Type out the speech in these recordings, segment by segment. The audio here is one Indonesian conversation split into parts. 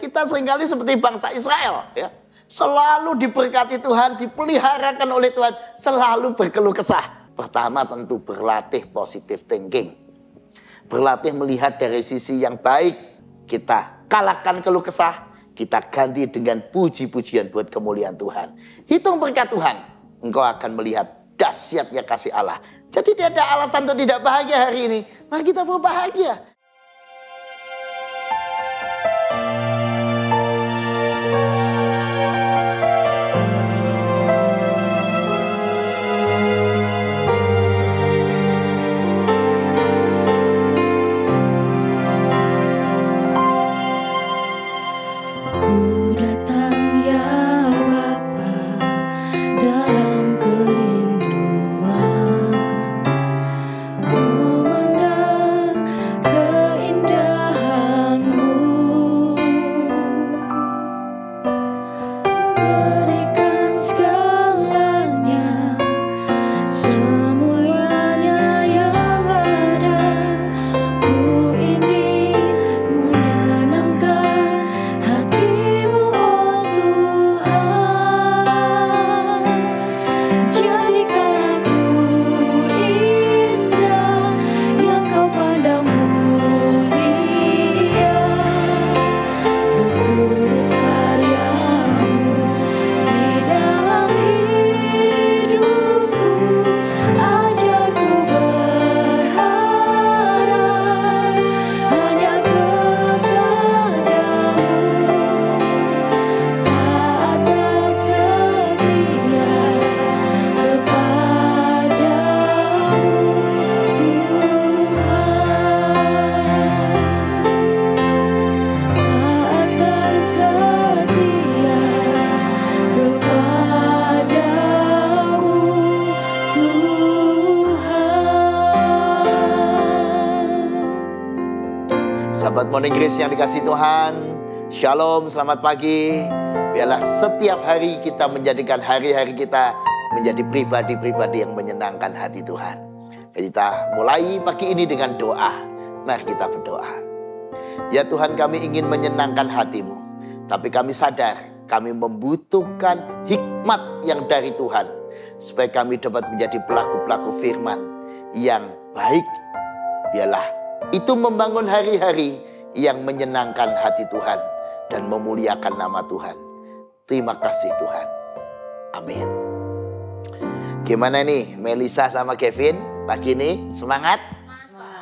kita seringkali seperti bangsa Israel, ya. Selalu diberkati Tuhan, dipeliharakan oleh Tuhan, selalu berkeluh kesah. Pertama tentu berlatih positive thinking. Berlatih melihat dari sisi yang baik. Kita kalahkan keluh kesah, kita ganti dengan puji-pujian buat kemuliaan Tuhan. Hitung berkat Tuhan, engkau akan melihat dahsyatnya kasih Allah. Jadi tidak ada alasan untuk tidak bahagia hari ini. Mari kita berbahagia. Sahabat Morning Grace yang dikasihi Tuhan, Shalom, selamat pagi. Biarlah setiap hari kita menjadikan hari-hari kita menjadi pribadi-pribadi yang menyenangkan hati Tuhan. Kita mulai pagi ini dengan doa. Mari kita berdoa. Ya Tuhan, kami ingin menyenangkan hati-Mu, tapi kami sadar kami membutuhkan hikmat yang dari Tuhan, supaya kami dapat menjadi pelaku-pelaku firman yang baik. Biarlah itu membangun hari-hari yang menyenangkan hati Tuhan dan memuliakan nama Tuhan. Terima kasih Tuhan. Amin. Gimana nih Melisa sama Kevin pagi ini? Semangat?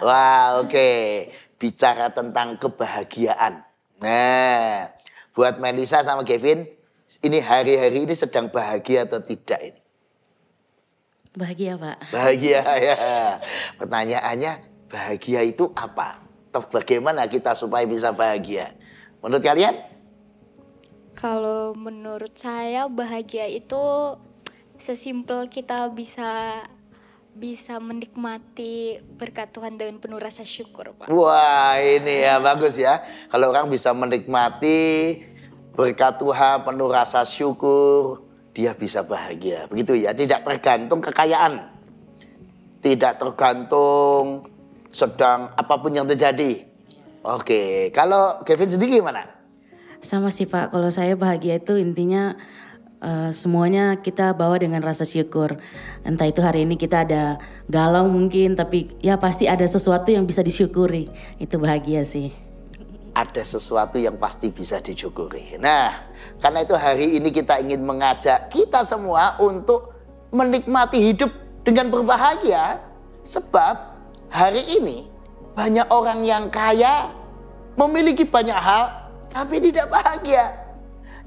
Wah, oke. Bicara tentang kebahagiaan. Nah, buat Melisa sama Kevin, ini hari-hari ini sedang bahagia atau tidak ini? Bahagia, Pak. Bahagia ya. Pertanyaannya, bahagia itu apa? Atau bagaimana kita supaya bisa bahagia? Menurut kalian? Kalau menurut saya bahagia itu sesimpel kita bisa menikmati berkat Tuhan dengan penuh rasa syukur, Pak. Wah, ini ya bagus ya. Kalau orang bisa menikmati berkat Tuhan penuh rasa syukur, dia bisa bahagia. Begitu ya, tidak tergantung kekayaan. Tidak tergantung sedang apapun yang terjadi. Oke, kalau Kevin sendiri gimana? Sama sih Pak, kalau saya bahagia itu intinya semuanya kita bawa dengan rasa syukur. Entah itu hari ini kita ada galau mungkin, tapi ya pasti ada sesuatu yang bisa disyukuri. Itu bahagia sih. Ada sesuatu yang pasti bisa disyukuri. Nah, karena itu hari ini kita ingin mengajak kita semua untuk menikmati hidup dengan berbahagia. Sebab hari ini banyak orang yang kaya, memiliki banyak hal, tapi tidak bahagia.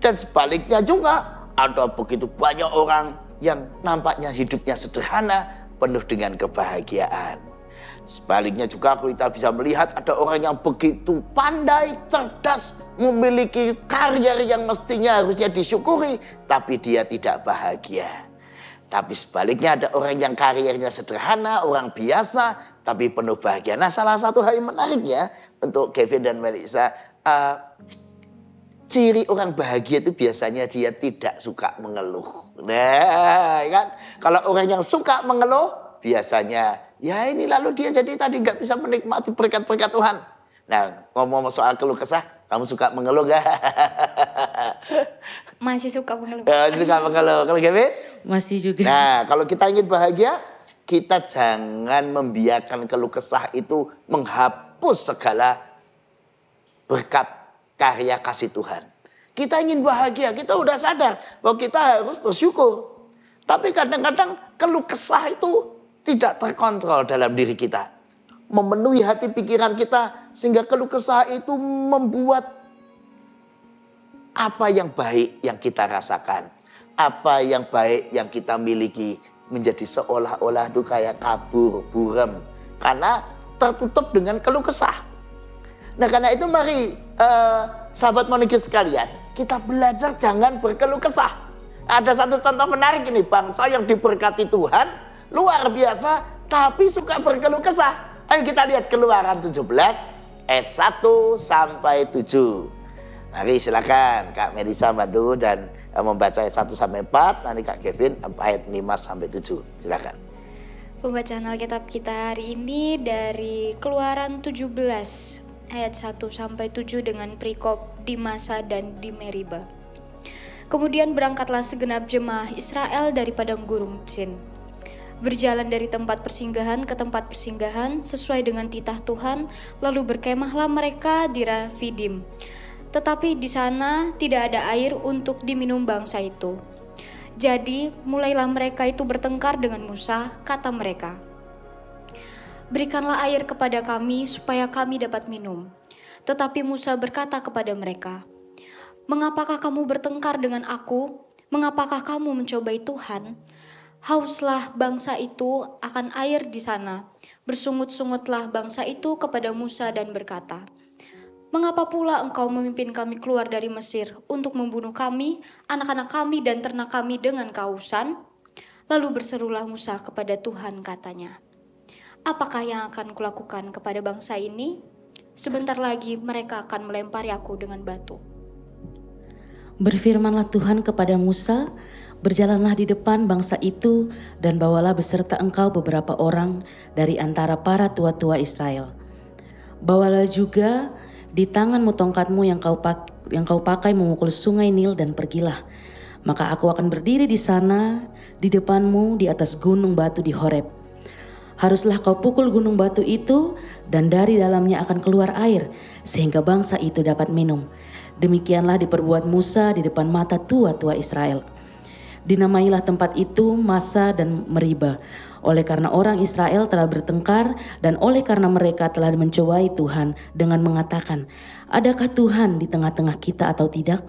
Dan sebaliknya juga ada begitu banyak orang yang nampaknya hidupnya sederhana, penuh dengan kebahagiaan. Sebaliknya juga kita bisa melihat ada orang yang begitu pandai, cerdas, memiliki karir yang mestinya harusnya disyukuri, tapi dia tidak bahagia. Tapi sebaliknya ada orang yang karirnya sederhana, orang biasa, tapi penuh bahagia. Nah, salah satu hal yang menariknya untuk Kevin dan Melisa, ciri orang bahagia itu biasanya dia tidak suka mengeluh. Nah, kan? Kalau orang yang suka mengeluh, biasanya dia jadi tadi nggak bisa menikmati berkat-berkat Tuhan. Nah, ngomong soal keluh kesah, Kamu suka mengeluh gak? Masih suka mengeluh. Suka mengeluh. Kalau Kevin? Masih juga. Nah, kalau kita ingin bahagia, kita jangan membiarkan keluh kesah itu menghapus segala berkat karya kasih Tuhan. Kita ingin bahagia, kita udah sadar bahwa kita harus bersyukur. Tapi kadang-kadang keluh kesah itu tidak terkontrol dalam diri kita. Memenuhi hati pikiran kita sehingga keluh kesah itu membuat apa yang baik yang kita rasakan, apa yang baik yang kita miliki menjadi seolah-olah itu kayak kabur, buram. Karena tertutup dengan keluh kesah. Nah karena itu mari sahabat Monikers sekalian, kita belajar jangan berkeluh kesah. Ada satu contoh menarik ini, bangsa yang diberkati Tuhan, luar biasa, tapi suka berkeluh kesah. Ayo kita lihat Keluaran 17 ayat 1 sampai 7. Mari silakan Kak Melisa bantu dan membaca ayat 1 sampai 4. Nanti Kak Kevin ayat 5 sampai 7. Silakan. Pembacaan Alkitab kita hari ini dari Keluaran 17 ayat 1 sampai 7 dengan perikop di Masa dan di Meriba. Kemudian berangkatlah segenap jemaah Israel dari padang gurun Sin, berjalan dari tempat persinggahan ke tempat persinggahan sesuai dengan titah Tuhan, lalu berkemahlah mereka di Rafidim. Tetapi di sana tidak ada air untuk diminum bangsa itu. Jadi mulailah mereka itu bertengkar dengan Musa, kata mereka, "Berikanlah air kepada kami supaya kami dapat minum." Tetapi Musa berkata kepada mereka, "Mengapakah kamu bertengkar dengan aku? Mengapakah kamu mencobai Tuhan? Hauslah bangsa itu akan air di sana." Bersungut-sungutlah bangsa itu kepada Musa dan berkata, "Mengapa pula engkau memimpin kami keluar dari Mesir untuk membunuh kami, anak-anak kami dan ternak kami dengan kehausan?" Lalu berserulah Musa kepada Tuhan, katanya, "Apakah yang akan kulakukan kepada bangsa ini? Sebentar lagi mereka akan melempari aku dengan batu." Berfirmanlah Tuhan kepada Musa, "Berjalanlah di depan bangsa itu dan bawalah beserta engkau beberapa orang dari antara para tua-tua Israel. Bawalah juga di tanganmu tongkatmu yang kau pakai memukul sungai Nil dan pergilah. Maka aku akan berdiri di sana di depanmu di atas gunung batu di Horeb. Haruslah kau pukul gunung batu itu dan dari dalamnya akan keluar air sehingga bangsa itu dapat minum." Demikianlah diperbuat Musa di depan mata tua-tua Israel. Dinamailah tempat itu Masa dan Meriba, oleh karena orang Israel telah bertengkar dan oleh karena mereka telah mencobai Tuhan dengan mengatakan, "Adakah Tuhan di tengah-tengah kita atau tidak?"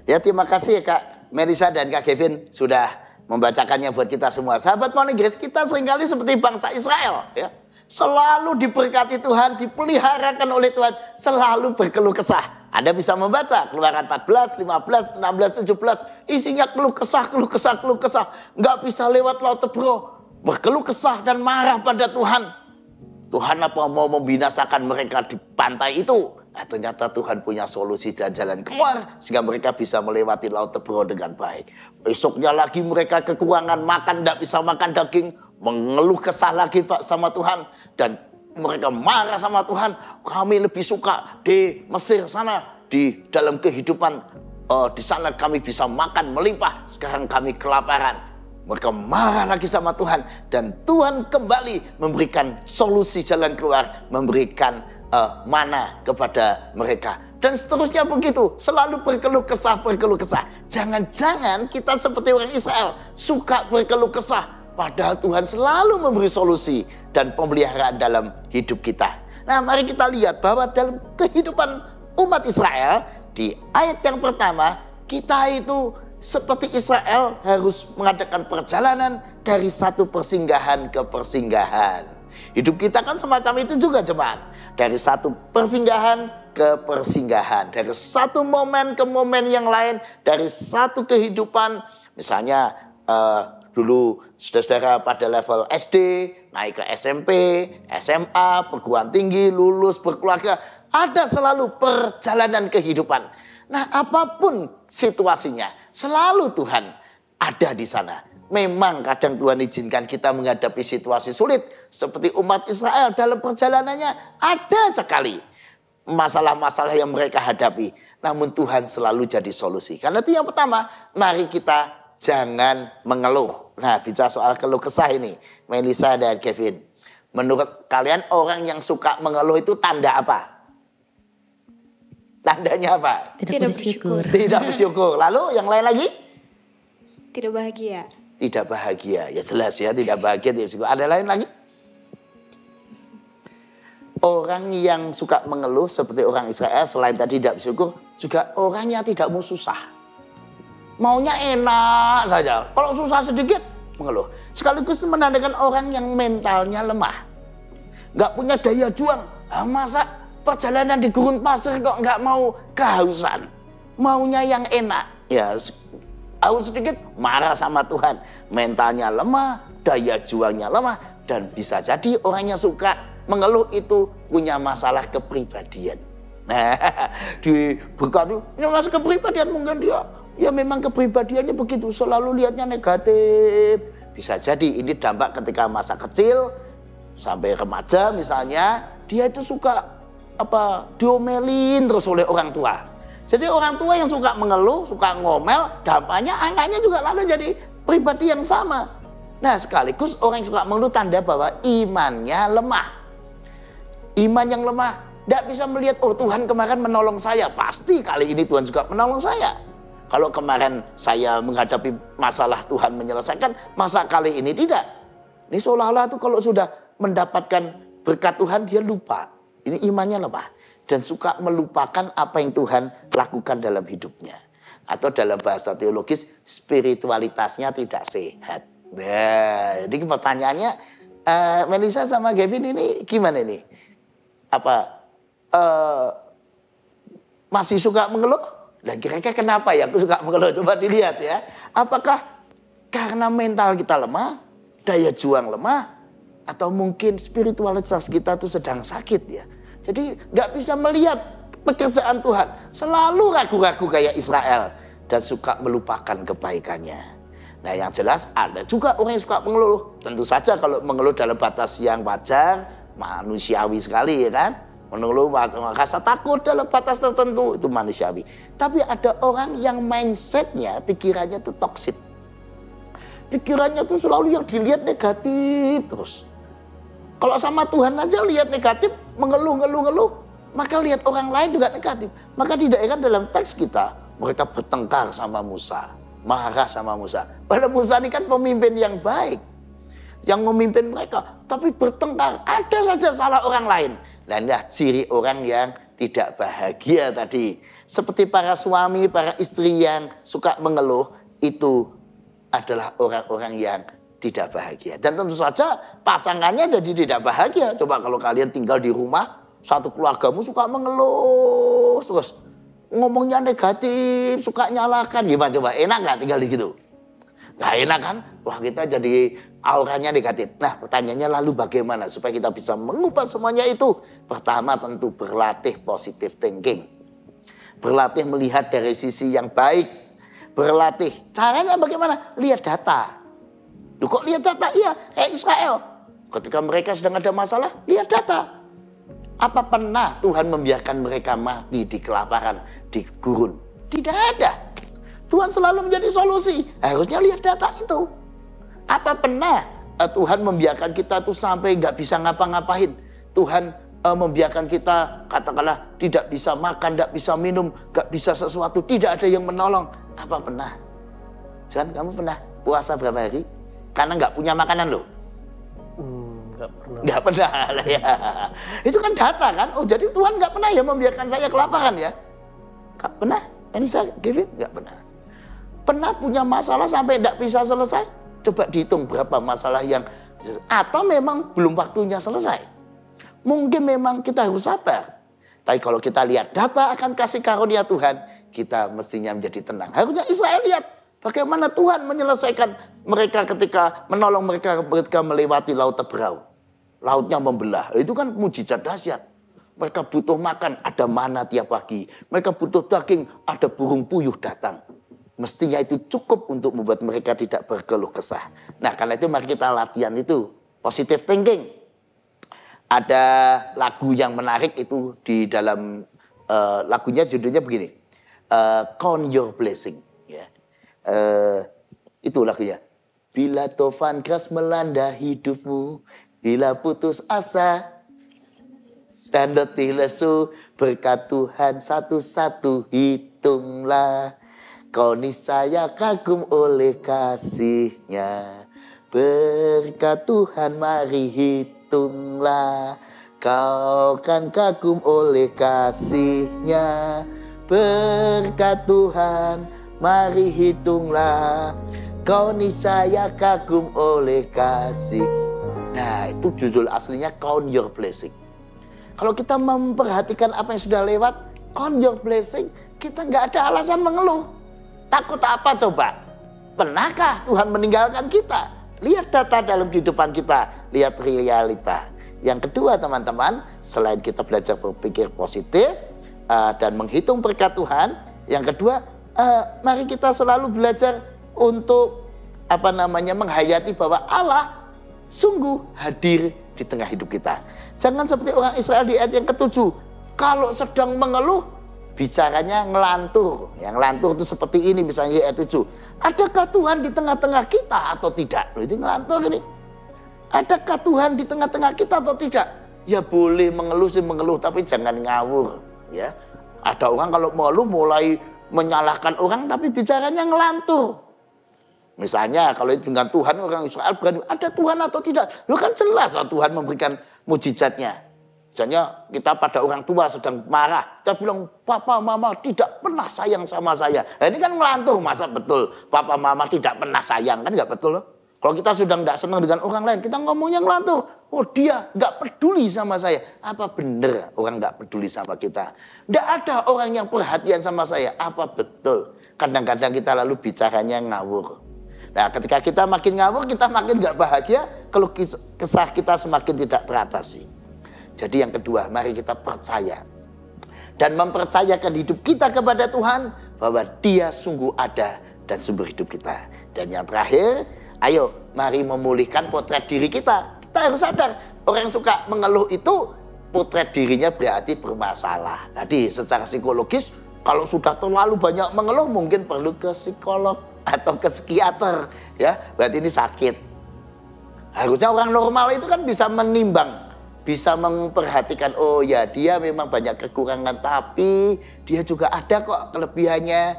Ya, terima kasih ya Kak Melisa dan Kak Kevin sudah membacakannya buat kita semua. Sahabat Monikers, kita seringkali seperti bangsa Israel ya. Selalu diberkati Tuhan, dipeliharakan oleh Tuhan, selalu berkeluh kesah. Anda bisa membaca Keluaran 14, 15, 16, 17. Isinya keluh kesah, keluh kesah, keluh kesah. Nggak bisa lewat laut Tebro. Berkeluh kesah dan marah pada Tuhan. Tuhan apa mau membinasakan mereka di pantai itu? Nah, ternyata Tuhan punya solusi dan jalan keluar. Sehingga mereka bisa melewati laut Tebro dengan baik. Besoknya lagi mereka kekurangan makan, nggak bisa makan daging. Mengeluh kesah lagi Pak sama Tuhan. Dan mereka marah sama Tuhan. Kami lebih suka di Mesir sana, di dalam kehidupan di sana kami bisa makan melimpah. Sekarang kami kelaparan. Mereka marah lagi sama Tuhan dan Tuhan kembali memberikan solusi jalan keluar, memberikan mana kepada mereka. Dan seterusnya begitu, selalu berkeluh kesah, berkeluh kesah. Jangan-jangan kita seperti orang Israel, suka berkeluh kesah. Padahal Tuhan selalu memberi solusi dan pemeliharaan dalam hidup kita. Nah, mari kita lihat bahwa dalam kehidupan umat Israel, di ayat yang pertama, kita itu seperti Israel harus mengadakan perjalanan dari satu persinggahan ke persinggahan. Hidup kita kan semacam itu juga jemaat. Dari satu persinggahan ke persinggahan. Dari satu momen ke momen yang lain. Dari satu kehidupan, misalnya dulu saudara-saudara pada level SD, naik ke SMP, SMA, perguruan tinggi, lulus, berkeluarga. Ada selalu perjalanan kehidupan. Nah, apapun situasinya, selalu Tuhan ada di sana. Memang kadang Tuhan izinkan kita menghadapi situasi sulit. Seperti umat Israel dalam perjalanannya ada sekali masalah-masalah yang mereka hadapi. Namun Tuhan selalu jadi solusi. Karena itu yang pertama, mari kita jangan mengeluh. Nah, bicara soal keluh kesah ini, Melisa dan Kevin. Menurut kalian orang yang suka mengeluh itu tanda apa? Tandanya apa? Tidak bersyukur. Tidak bersyukur. Lalu yang lain lagi? Tidak bahagia. Tidak bahagia. Ya jelas ya, tidak bahagia, tidak bersyukur. Ada lain lagi? Orang yang suka mengeluh seperti orang Israel, selain tadi tidak bersyukur, juga orangnya tidak mau susah. Maunya enak saja. Kalau susah sedikit, mengeluh. Sekaligus menandakan orang yang mentalnya lemah. Nggak punya daya juang. Masa perjalanan di gurun pasir kok nggak mau kehausan. Maunya yang enak. Ya, haus sedikit, marah sama Tuhan. Mentalnya lemah, daya juangnya lemah. Dan bisa jadi orang yang suka mengeluh itu punya masalah kepribadian. Nah, di berkat itu, ya masalah kepribadian mungkin dia. Ya memang kepribadiannya begitu, selalu lihatnya negatif. Bisa jadi ini dampak ketika masa kecil sampai remaja misalnya, dia itu suka diomelin terus oleh orang tua. Jadi orang tua yang suka mengeluh, suka ngomel, dampaknya anaknya juga lalu jadi pribadi yang sama. Nah, sekaligus orang yang suka mengeluh tanda bahwa imannya lemah. Iman yang lemah, tidak bisa melihat, oh Tuhan kemarin menolong saya, pasti kali ini Tuhan juga menolong saya. Kalau kemarin saya menghadapi masalah Tuhan menyelesaikan, masa kali ini tidak. Ini seolah-olah itu kalau sudah mendapatkan berkat Tuhan, dia lupa. Ini imannya lemah. Dan suka melupakan apa yang Tuhan lakukan dalam hidupnya. Atau dalam bahasa teologis, spiritualitasnya tidak sehat. Nah, jadi pertanyaannya, Melisa sama Gavin ini gimana nih? Masih suka mengeluh? Dan kira-kira kenapa ya aku suka mengeluh? Coba dilihat ya. Apakah karena mental kita lemah, daya juang lemah, atau mungkin spiritualitas kita tuh sedang sakit ya. Jadi nggak bisa melihat pekerjaan Tuhan. Selalu ragu-ragu kayak Israel dan suka melupakan kebaikannya. Nah, yang jelas ada juga orang yang suka mengeluh. Tentu saja kalau mengeluh dalam batas yang wajar, manusiawi sekali ya kan. Mengeluh rasa takut dalam batas tertentu itu manusiawi. Tapi ada orang yang mindsetnya, pikirannya itu toksik. Pikirannya tuh selalu yang dilihat negatif terus. Kalau sama Tuhan aja lihat negatif, mengeluh, maka lihat orang lain juga negatif. Maka tidak heran dalam teks kita, mereka bertengkar sama Musa, marah sama Musa. Padahal Musa ini kan pemimpin yang baik, yang memimpin mereka, tapi bertengkar. Ada saja salah orang lain. Dan ya ciri orang yang tidak bahagia tadi. Seperti para suami, para istri yang suka mengeluh, itu adalah orang-orang yang tidak bahagia. Dan tentu saja pasangannya jadi tidak bahagia. Coba kalau kalian tinggal di rumah, satu keluargamu suka mengeluh terus. Ngomongnya negatif, suka nyalakan. Gimana coba, enak gak tinggal di gitu? Gak enak kan? Wah, kita jadi auranya negatif. Nah, pertanyaannya lalu bagaimana supaya kita bisa mengubah semuanya itu? Pertama tentu berlatih positive thinking. Berlatih melihat dari sisi yang baik. Berlatih. Caranya bagaimana? Lihat data. Loh, kok lihat data? Iya, kayak Israel. Ketika mereka sedang ada masalah, lihat data. Apa pernah Tuhan membiarkan mereka mati di kelaparan, di gurun? Tidak ada. Tuhan selalu menjadi solusi. Harusnya lihat data itu. Apa pernah Tuhan membiarkan kita tuh sampai nggak bisa ngapa-ngapain? Tuhan membiarkan kita katakanlah tidak bisa makan, tidak bisa minum, nggak bisa sesuatu, tidak ada yang menolong. Apa pernah? Jangan kamu pernah puasa berapa hari? Karena nggak punya makanan loh. Nggak pernah. Nggak pernah ya. Itu kan data kan. Oh jadi Tuhan nggak pernah ya membiarkan saya kelaparan ya. Nggak pernah. Melisa, Kevin nggak pernah. Pernah punya masalah sampai nggak bisa selesai? Coba dihitung berapa masalah yang atau memang belum waktunya selesai. Mungkin memang kita harus sabar. Tapi kalau kita lihat data akan kasih karunia Tuhan, kita mestinya menjadi tenang. Harusnya Israel lihat bagaimana Tuhan menyelesaikan mereka ketika menolong mereka ketika melewati laut Teberau. Lautnya membelah. Itu kan mujizat dahsyat. Mereka butuh makan, ada mana tiap pagi. Mereka butuh daging, ada burung puyuh datang. Mestinya itu cukup untuk membuat mereka tidak berkeluh kesah. Nah, karena itu mari kita latihan itu. Positive thinking. Ada lagu yang menarik itu di dalam lagunya, judulnya begini, Count Your Blessing. Ya. Itu lagunya. Bila tofan keras melanda hidupmu, bila putus asa dan letih lesu, berkat Tuhan satu-satu hitunglah. Kau niscaya kagum oleh kasih-Nya. Berkat Tuhan mari hitunglah. Kau kan kagum oleh kasih-Nya. Berkat Tuhan mari hitunglah. Kau niscaya kagum oleh kasih. Nah, itu judul aslinya Count Your Blessing. Kalau kita memperhatikan apa yang sudah lewat, count your blessing, kita nggak ada alasan mengeluh. Takut apa coba? Pernahkah Tuhan meninggalkan kita? Lihat data dalam kehidupan kita, lihat realita. Yang kedua teman-teman, selain kita belajar berpikir positif dan menghitung berkat Tuhan, yang kedua, mari kita selalu belajar untuk menghayati bahwa Allah sungguh hadir di tengah hidup kita. Jangan seperti orang Israel di ayat yang ke-7. Kalau sedang mengeluh, bicaranya ngelantur. Yang ngelantur itu seperti ini misalnya ayat 7. Adakah Tuhan di tengah-tengah kita atau tidak? Itu ngelantur ini. Adakah Tuhan di tengah-tengah kita atau tidak? Ya boleh mengeluh sih mengeluh, tapi jangan ngawur. Ya. Ada orang kalau mengeluh mulai menyalahkan orang, tapi bicaranya ngelantur. Misalnya kalau dengan Tuhan orang Israel berani, ada Tuhan atau tidak? Lu kan jelas Tuhan memberikan mujizatnya. Misalnya kita pada orang tua sedang marah, kita bilang papa mama tidak pernah sayang sama saya. Nah, ini kan ngelantur, masa betul papa mama tidak pernah sayang, kan nggak betul loh. Kalau kita sudah nggak senang dengan orang lain, kita ngomongnya ngelantur. Oh dia nggak peduli sama saya. Apa benar orang nggak peduli sama kita? Nggak ada orang yang perhatian sama saya. Apa betul? Kadang-kadang kita lalu bicaranya ngawur. Nah ketika kita makin ngawur, kita makin gak bahagia kalau kisah kita semakin tidak teratasi. Jadi yang kedua, mari kita percaya. Dan mempercayakan hidup kita kepada Tuhan, bahwa Dia sungguh ada dan sumber hidup kita. Dan yang terakhir, ayo mari memulihkan potret diri kita. Kita harus sadar, orang yang suka mengeluh itu potret dirinya berarti bermasalah. Tadi secara psikologis, kalau sudah terlalu banyak mengeluh mungkin perlu ke psikolog atau ke psikiater, ya berarti ini sakit. Harusnya orang normal itu kan bisa menimbang, bisa memperhatikan, oh ya dia memang banyak kekurangan, tapi dia juga ada kok kelebihannya.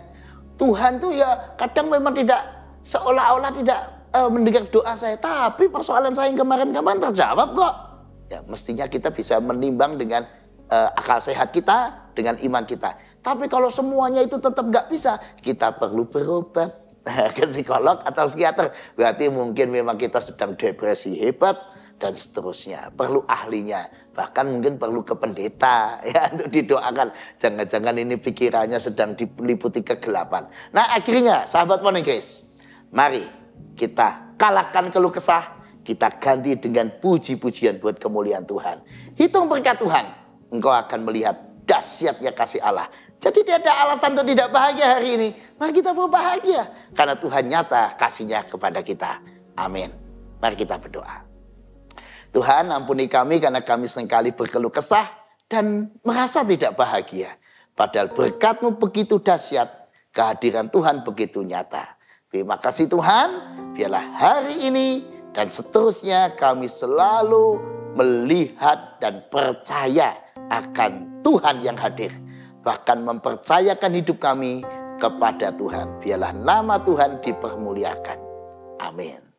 Tuhan tuh ya kadang memang tidak seolah-olah tidak mendengar doa saya, tapi persoalan saya yang kemarin-kemarin terjawab kok. Ya mestinya kita bisa menimbang dengan akal sehat kita, dengan iman kita. Tapi kalau semuanya itu tetap nggak bisa, kita perlu berobat ke psikolog atau psikiater. Berarti mungkin memang kita sedang depresi hebat dan seterusnya. Perlu ahlinya, bahkan mungkin perlu ke pendeta ya untuk didoakan. Jangan-jangan ini pikirannya sedang diliputi kegelapan. Nah akhirnya sahabat Morning Grace, mari kita kalahkan keluh kesah, kita ganti dengan puji-pujian buat kemuliaan Tuhan. Hitung berkat Tuhan, engkau akan melihat dahsyatnya kasih Allah. Jadi tidak ada alasan untuk tidak bahagia hari ini. Mari kita berbahagia karena Tuhan nyata kasih-Nya kepada kita. Amin. Mari kita berdoa. Tuhan ampuni kami karena kami seringkali berkeluh kesah dan merasa tidak bahagia. Padahal berkat-Mu begitu dahsyat, kehadiran Tuhan begitu nyata. Terima kasih Tuhan, biarlah hari ini dan seterusnya kami selalu melihat dan percaya akan Tuhan yang hadir. Bahkan mempercayakan hidup kami kepada Tuhan. Biarlah nama Tuhan dipermuliakan. Amin.